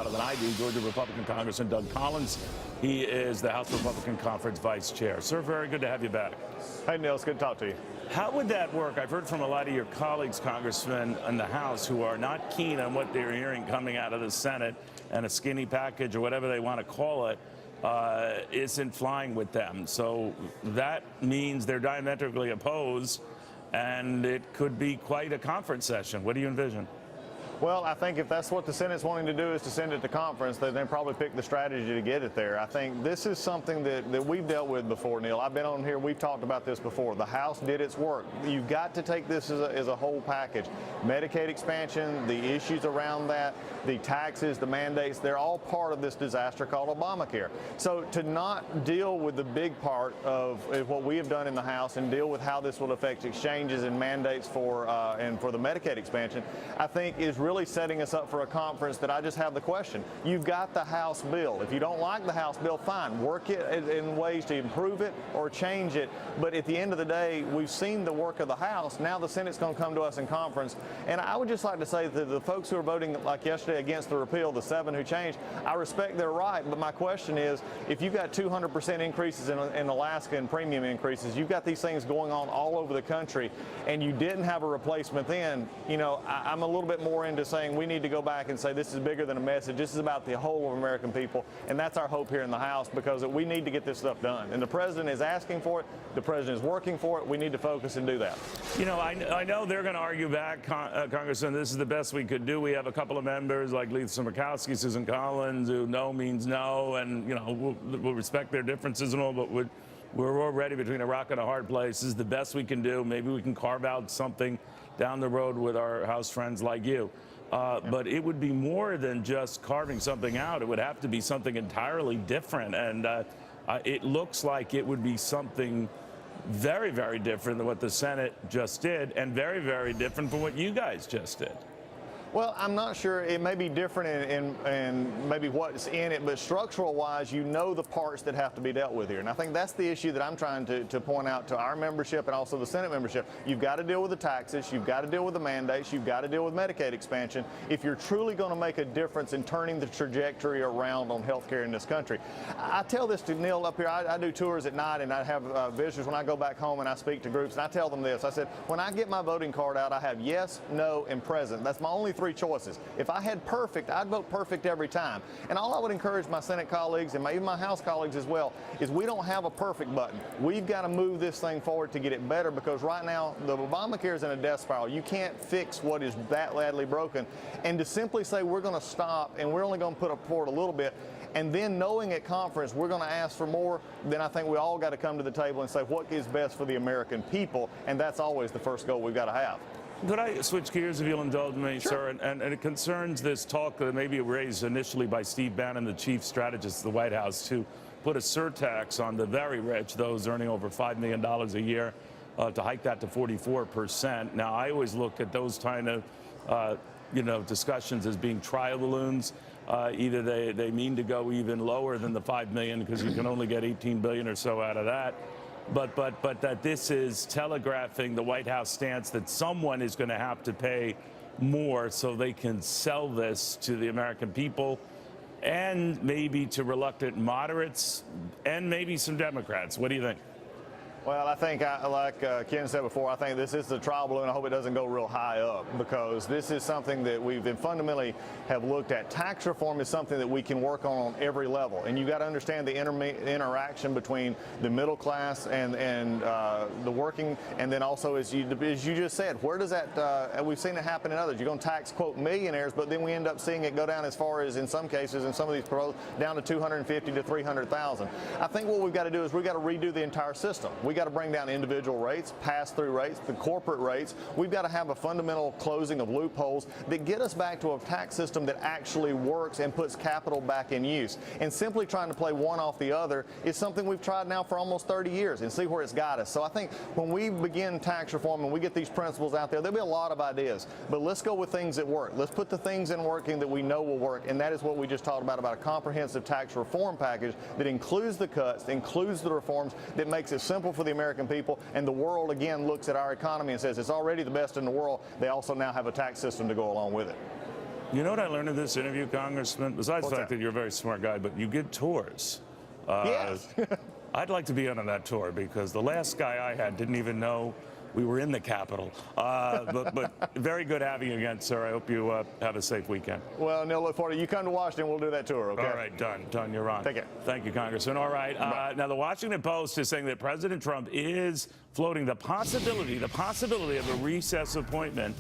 Than I do, Georgia Republican Congressman Doug Collins. He is the House Republican Conference Vice Chair. Sir, very good to have you back. Hey, Neil, it's good to talk to you. How would that work? I've heard from a lot of your colleagues, Congressmen, in the House who are not keen on what they're hearing coming out of the Senate, and a skinny package or whatever they want to call it isn't flying with them. So that means they're diametrically opposed, and it could be quite a conference session. What do you envision? Well, I think if that's what the Senate's wanting to do is to send it to conference, then they probably pick the strategy to get it there. I think this is something that we've dealt with before, Neil. I've been on here. We've talked about this before. The House did its work. You've got to take this as a whole package. Medicaid expansion, the issues around that, the taxes, the mandates, they're all part of this disaster called Obamacare. So to not deal with the big part of what we have done in the House and deal with how this will affect exchanges and mandates for the Medicaid expansion, I think is really setting us up for a conference that I just have the question. You've got the House bill. If you don't like the House bill, fine. Work it in ways to improve it or change it. But at the end of the day, we've seen the work of the House. Now the Senate's going to come to us in conference. And I would just like to say that the folks who are voting like yesterday against the repeal, the 7 who changed, I respect their right. But my question is, if you've got 200% increases in Alaska and premium increases, you've got these things going on all over the country, and you didn't have a replacement then, you know, I'm a little bit more into saying we need to go back and say this is bigger than a message. This is about the whole of American people, and that's our hope here in the House, because we need to get this stuff done. And the president is asking for it. The president is working for it. We need to focus and do that. You know, I know they're going to argue back, Congressman, this is the best we could do. We have a couple of members like Lisa Murkowski, Susan Collins, who no means no, and, you know, we'll respect their differences and all, but we're already between a rock and a hard place. This is the best we can do. Maybe we can carve out something down the road with our House friends like you. But it would be more than just carving something out. It would have to be something entirely different. And it looks like it would be something very, very different than what the Senate just did, and very, very different from what you guys just did. Well, I'm not sure. It may be different in maybe what's in it, but structural-wise, you know the parts that have to be dealt with here. And I think that's the issue that I'm trying to point out to our membership and also the Senate membership. You've got to deal with the taxes. You've got to deal with the mandates. You've got to deal with Medicaid expansion if you're truly going to make a difference in turning the trajectory around on health care in this country. I tell this to Neil up here. I do tours at night, and I have visitors when I go back home, and I speak to groups, and I tell them this. I said, when I get my voting card out, I have yes, no, and present. That's my only 3 choices. If I had perfect, I'd vote perfect every time. And all I would encourage my Senate colleagues and even my House colleagues as well is we don't have a perfect button. We've got to move this thing forward to get it better, because right now the Obamacare is in a death spiral. You can't fix what is that badly broken. And to simply say we're going to stop and we're only going to put forward a little bit, and then knowing at conference we're going to ask for more, then I think we all got to come to the table and say what is best for the American people, and that's always the first goal we've got to have. Could I switch gears, if you'll indulge me, sure, sir? And it concerns this talk that maybe raised initially by Steve Bannon, the chief strategist of the White House, to put a surtax on the very rich, those earning over $5 million a year, to hike that to 44%. Now, I always look at those kind of, discussions as being trial balloons. Either they mean to go even lower than the $5 million because you can only get $18 billion or so out of that. But that this is telegraphing the White House stance that someone is going to have to pay more so they can sell this to the American people, and maybe to reluctant moderates, and maybe some Democrats. What do you think? Well, I think, like Ken said before, I think this is the trial balloon. I hope it doesn't go real high up, because this is something that we've fundamentally have looked at. Tax reform is something that we can work on every level. And you've got to understand the interaction between the middle class and the working, and then also, as you just said, where does that, we've seen it happen in others. You're going to tax, quote, millionaires, but then we end up seeing it go down as far as, in some cases, in some of these proposals, down to 250 to 300,000. I think what we've got to do is we've got to redo the entire system. We got to bring down individual rates, pass-through rates, the corporate rates. We've got to have a fundamental closing of loopholes that get us back to a tax system that actually works and puts capital back in use. And simply trying to play one off the other is something we've tried now for almost 30 years and see where it's got us. So I think when we begin tax reform and we get these principles out there, there'll be a lot of ideas. But let's go with things that work. Let's put the things in working that we know will work. And that is what we just talked about a comprehensive tax reform package that includes the cuts, includes the reforms, that makes it simple for the American people, and the world again looks at our economy and says it's already the best in the world. They also now have a tax system to go along with it. You know what I learned in this interview, Congressman? Besides What's the fact that? that you're a very smart guy, but you give tours. Yes. I'd like to be on that tour because the last guy I had didn't even know we were in the Capitol. But very good having you again, sir. I hope you have a safe weekend. Well, Neil, look forward to you come to Washington. We'll do that tour, okay? All right, done. Done. You're on. Take care. Thank you, Congressman. All right. Now, the Washington Post is saying that President Trump is floating the possibility of a recess appointment